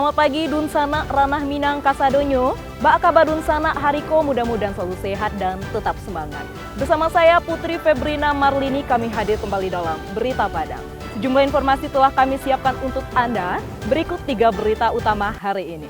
Selamat pagi Dunsana Ranah Minang Kasadonyo. Bak kabar Dunsana Hariko, mudah-mudahan selalu sehat dan tetap semangat. Bersama saya Putri Febrina Marlini, kami hadir kembali dalam Berita Padang. Sejumlah informasi telah kami siapkan untuk Anda. Berikut 3 berita utama hari ini.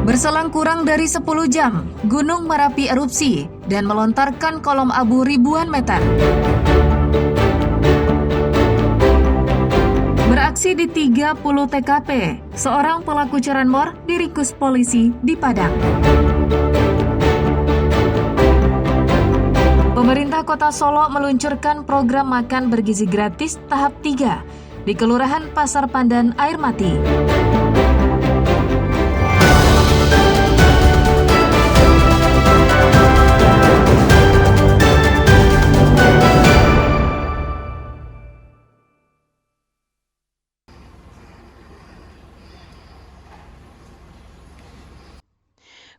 Berselang kurang dari 10 jam, Gunung Merapi erupsi dan melontarkan kolom abu ribuan meter. Beraksi di 30 TKP, seorang pelaku curanmor diringkus polisi di Padang. Pemerintah Kota Solo meluncurkan program makan bergizi gratis tahap 3 di Kelurahan Pasar Pandan Air Mati.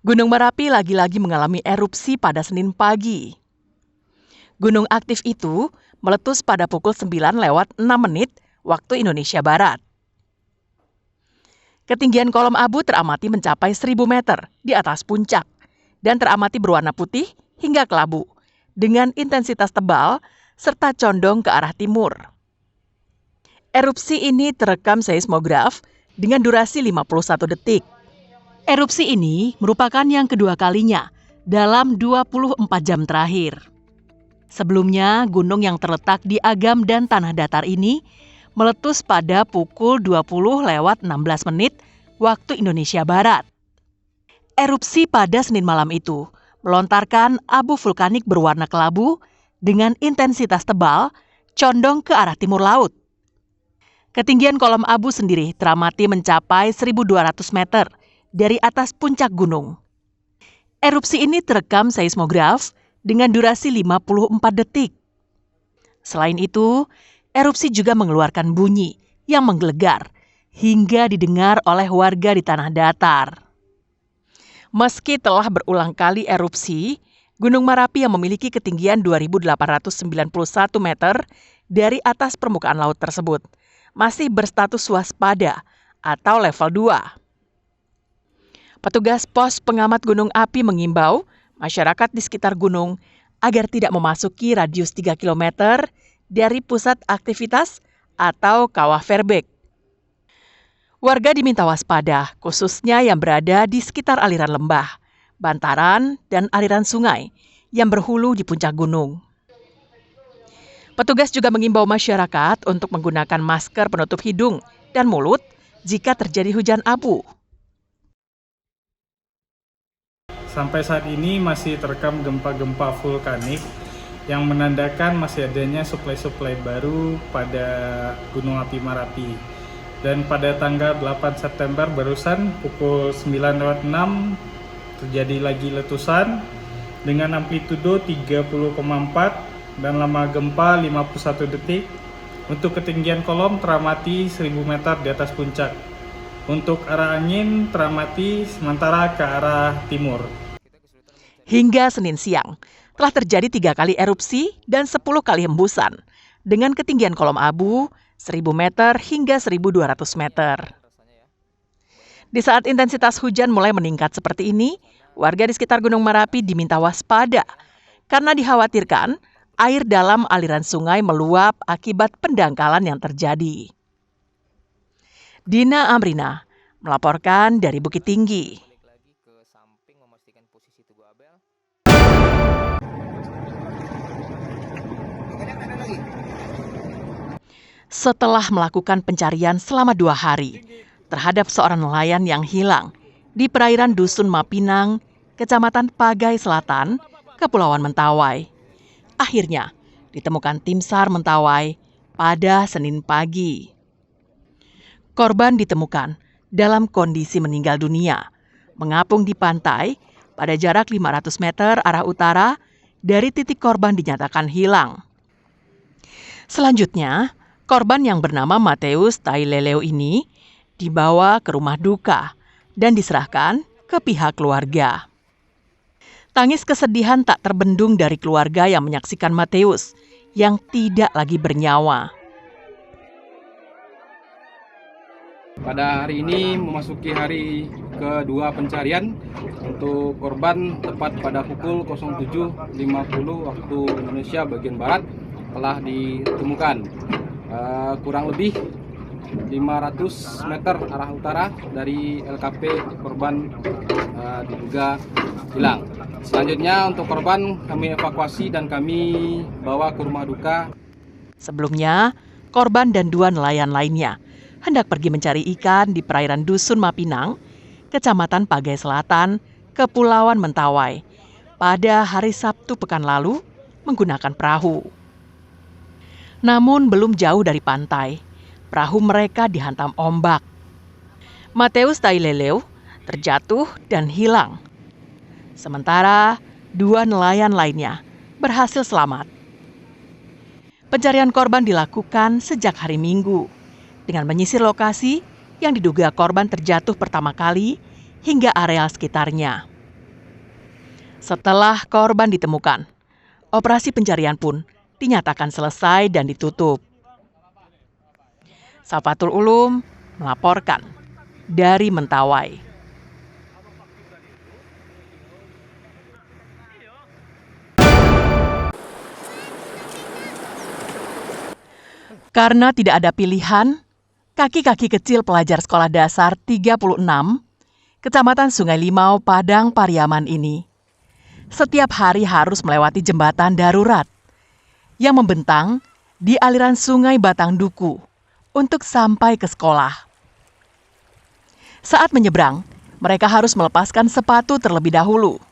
Gunung Merapi lagi-lagi mengalami erupsi pada Senin pagi. Gunung aktif itu meletus pada pukul 9:06 waktu Indonesia Barat. Ketinggian kolom abu teramati mencapai 1.000 meter di atas puncak dan teramati berwarna putih hingga kelabu dengan intensitas tebal serta condong ke arah timur. Erupsi ini terekam seismograf dengan durasi 51 detik. Erupsi ini merupakan yang kedua kalinya dalam 24 jam terakhir. Sebelumnya, gunung yang terletak di Agam dan Tanah Datar ini meletus pada pukul 20:16 waktu Indonesia Barat. Erupsi pada Senin malam itu melontarkan abu vulkanik berwarna kelabu dengan intensitas tebal condong ke arah timur laut. Ketinggian kolom abu sendiri teramati mencapai 1.200 meter dari atas puncak gunung. Erupsi ini terekam seismograf dengan durasi 54 detik. Selain itu, erupsi juga mengeluarkan bunyi yang menggelegar hingga didengar oleh warga di Tanah Datar. Meski telah berulang kali erupsi, Gunung Merapi yang memiliki ketinggian 2.891 meter dari atas permukaan laut tersebut masih berstatus waspada atau level 2. Petugas pos pengamat gunung api mengimbau masyarakat di sekitar gunung agar tidak memasuki radius 3 km dari pusat aktivitas atau kawah Verbek. Warga diminta waspada, khususnya yang berada di sekitar aliran lembah, bantaran, dan aliran sungai yang berhulu di puncak gunung. Petugas juga mengimbau masyarakat untuk menggunakan masker penutup hidung dan mulut jika terjadi hujan abu. Sampai saat ini masih terekam gempa-gempa vulkanik yang menandakan masih adanya suplai-suplai baru pada Gunung Api Merapi. Dan pada tanggal 8 September barusan pukul 9:06 terjadi lagi letusan dengan amplitudo 30,4 dan lama gempa 51 detik. Untuk ketinggian kolom teramati 1.000 meter di atas puncak. Untuk arah angin teramati sementara ke arah timur. Hingga Senin siang, telah terjadi 3 kali erupsi dan 10 kali hembusan dengan ketinggian kolom abu 1.000 meter hingga 1.200 meter. Di saat intensitas hujan mulai meningkat seperti ini, warga di sekitar Gunung Merapi diminta waspada karena dikhawatirkan air dalam aliran sungai meluap akibat pendangkalan yang terjadi. Dina Amrina melaporkan dari Bukit Tinggi. Setelah melakukan pencarian selama 2 hari terhadap seorang nelayan yang hilang di perairan Dusun Mapinang, Kecamatan Pagai Selatan, Kepulauan Mentawai. Akhirnya ditemukan tim SAR Mentawai pada Senin pagi. Korban ditemukan dalam kondisi meninggal dunia, mengapung di pantai pada jarak 500 meter arah utara dari titik korban dinyatakan hilang. Selanjutnya, korban yang bernama Mateus Taileleo ini dibawa ke rumah duka dan diserahkan ke pihak keluarga. Tangis kesedihan tak terbendung dari keluarga yang menyaksikan Mateus yang tidak lagi bernyawa. Pada hari ini memasuki hari kedua pencarian untuk korban tepat pada pukul 07.50 waktu Indonesia bagian Barat telah ditemukan kurang lebih 500 meter arah utara dari LKP korban diduga hilang. Selanjutnya untuk korban kami evakuasi dan kami bawa ke rumah duka. Sebelumnya, korban dan 2 nelayan lainnya hendak pergi mencari ikan di perairan Dusun Mapinang, Kecamatan Pagai Selatan, Kepulauan Mentawai, pada hari Sabtu pekan lalu menggunakan perahu. Namun belum jauh dari pantai, perahu mereka dihantam ombak. Mateus Taileleu terjatuh dan hilang. Sementara 2 nelayan lainnya berhasil selamat. Pencarian korban dilakukan sejak hari Minggu dengan menyisir lokasi yang diduga korban terjatuh pertama kali hingga areal sekitarnya. Setelah korban ditemukan, operasi pencarian pun dinyatakan selesai dan ditutup. Safatul Ulum melaporkan dari Mentawai. Karena tidak ada pilihan, kaki-kaki kecil pelajar sekolah dasar 36, Kecamatan Sungai Limau, Padang Pariaman ini, setiap hari harus melewati jembatan darurat yang membentang di aliran Sungai Batang Duku untuk sampai ke sekolah. Saat menyeberang, mereka harus melepaskan sepatu terlebih dahulu.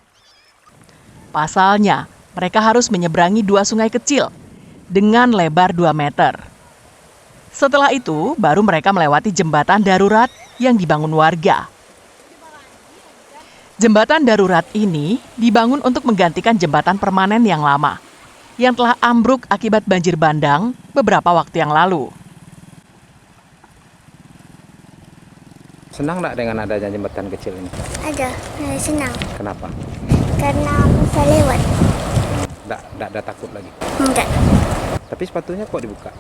Pasalnya, mereka harus menyeberangi 2 sungai kecil dengan lebar 2 meter. Setelah itu, baru mereka melewati jembatan darurat yang dibangun warga. Jembatan darurat ini dibangun untuk menggantikan jembatan permanen yang lama, yang telah ambruk akibat banjir bandang beberapa waktu yang lalu. Senang nggak dengan adanya jembatan kecil ini? Ada, senang. Kenapa? Karena bisa lewat. Nggak ada takut lagi. Enggak. Tapi sepatunya kok dibuka?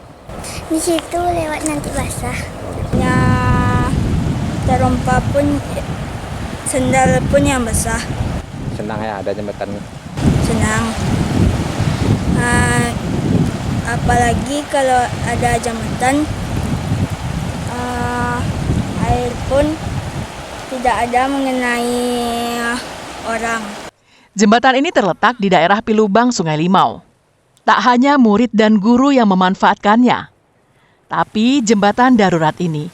Di situ lewat nanti basah. Ya, terompa pun, sendal pun yang basah. Senang ya ada jembatan. Senang. Apalagi kalau ada jembatan, air pun tidak ada mengenai orang. Jembatan ini terletak di daerah Pilubang, Sungai Limau. Tak hanya murid dan guru yang memanfaatkannya, tapi jembatan darurat ini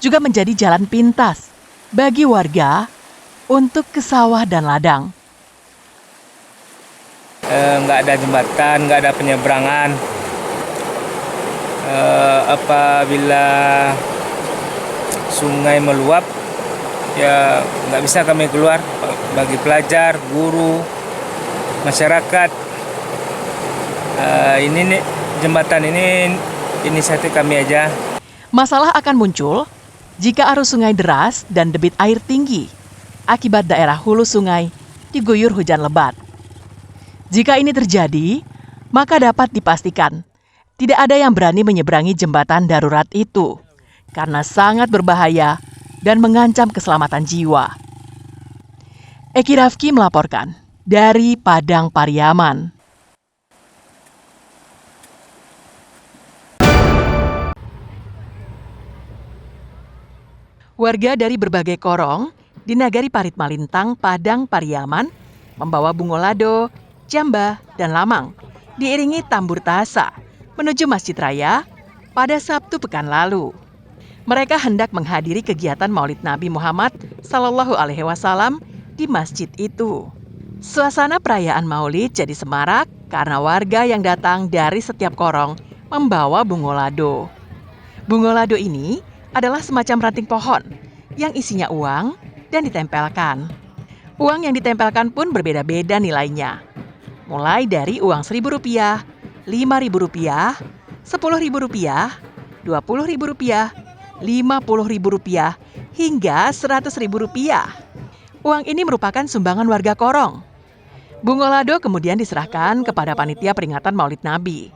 juga menjadi jalan pintas bagi warga untuk ke sawah dan ladang. Nggak ada jembatan, nggak ada penyeberangan. Apabila sungai meluap, ya nggak bisa kami keluar. Bagi pelajar, guru, masyarakat, ini nih, jembatan ini inisiatif kami aja. Masalah akan muncul jika arus sungai deras dan debit air tinggi akibat daerah hulu sungai diguyur hujan lebat. Jika ini terjadi, maka dapat dipastikan tidak ada yang berani menyeberangi jembatan darurat itu karena sangat berbahaya dan mengancam keselamatan jiwa. Eki Rafki melaporkan dari Padang Pariaman. Warga dari berbagai korong di Nagari Parit Malintang, Padang Pariaman membawa bungolado, jamba, dan lamang diiringi tambur tasa menuju Masjid Raya pada Sabtu pekan lalu. Mereka hendak menghadiri kegiatan Maulid Nabi Muhammad SAW di masjid itu. Suasana perayaan Maulid jadi semarak karena warga yang datang dari setiap korong membawa bungolado. Bungolado ini adalah semacam ranting pohon yang isinya uang dan ditempelkan. Uang yang ditempelkan pun berbeda-beda nilainya. Mulai dari uang Rp1.000, Rp5.000, Rp10.000, Rp20.000, Rp50.000, hingga Rp100.000. Uang ini merupakan sumbangan warga korong. Bungolado kemudian diserahkan kepada panitia peringatan Maulid Nabi.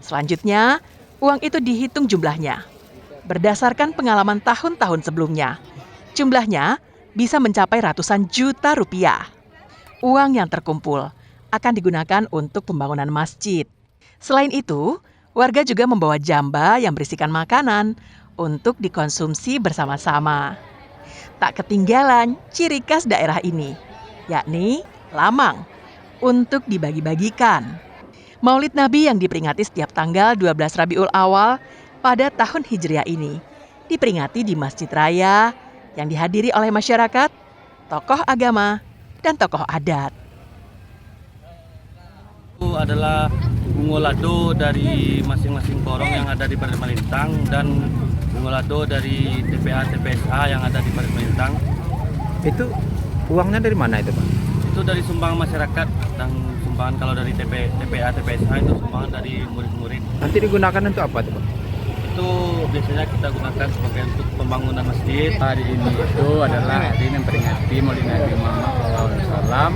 Selanjutnya, uang itu dihitung jumlahnya Berdasarkan pengalaman tahun-tahun sebelumnya, jumlahnya bisa mencapai ratusan juta rupiah. Uang yang terkumpul akan digunakan untuk pembangunan masjid. Selain itu, warga juga membawa jamba yang berisikan makanan untuk dikonsumsi bersama-sama. Tak ketinggalan ciri khas daerah ini, yakni lamang untuk dibagi-bagikan. Maulid Nabi yang diperingati setiap tanggal 12 Rabiul Awal pada tahun Hijriah ini diperingati di Masjid Raya yang dihadiri oleh masyarakat, tokoh agama, dan tokoh adat. Itu adalah bungolado dari masing-masing korong yang ada di Parit Malintang dan bungolado dari TPA TPSA yang ada di Parit Malintang. Itu uangnya dari mana itu, Pak? Itu dari sumbangan masyarakat dan sumbangan kalau dari TPA TPSA itu sumbangan dari murid-murid. Nanti digunakan untuk apa tuh, Pak? Itu biasanya kita gunakan sebagai untuk pembangunan masjid. Hari ini itu adalah hari yang memperingati Maulid Nabi Muhammad SAW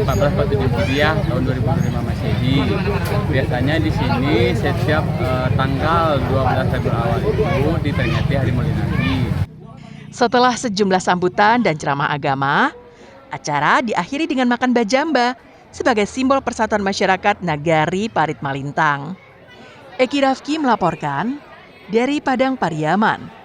1447 Hijriah tahun 2005 Masehi. Biasanya di sini setiap tanggal 12 Rabiul Awal itu diperingati hari Maulid Nabi. Setelah sejumlah sambutan dan ceramah agama, acara diakhiri dengan makan bajamba sebagai simbol persatuan masyarakat Nagari Parit Malintang. Eki Rafki melaporkan dari Padang Pariaman.